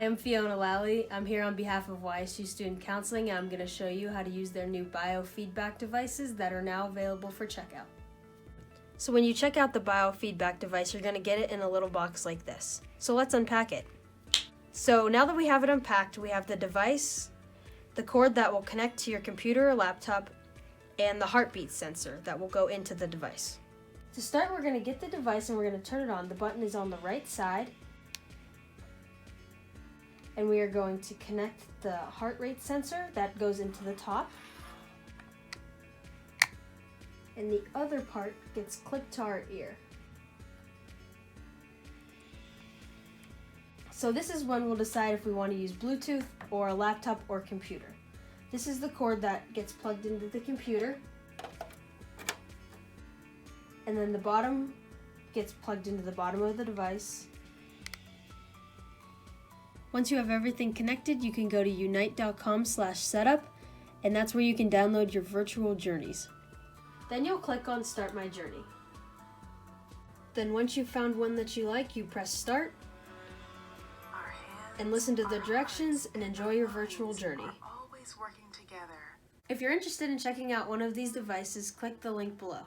I'm Fiona Lally. I'm here on behalf of YSU Student Counseling, and I'm going to show you how to use their new Biofeedback devices that are now available for checkout. So when you check out the Biofeedback device, you're going to get it in a little box like this. So let's unpack it. So now that we have it unpacked, we have the device, the cord that will connect to your computer or laptop, and the heartbeat sensor that will go into the device. To start, we're going to get the device and we're going to turn it on. The button is on the right side. And we are going to connect the heart rate sensor that goes into the top. And the other part gets clipped to our ear. So this is when we'll decide if we want to use Bluetooth or a laptop or computer. This is the cord that gets plugged into the computer. And then the bottom gets plugged into the bottom of the device. Once you have everything connected, you can go to unite.com/setup, and that's where you can download your virtual journeys. Then you'll click on Start My Journey. Then once you've found one that you like, you press Start, and listen to the directions and enjoy your virtual journey. If you're interested in checking out one of these devices, click the link below.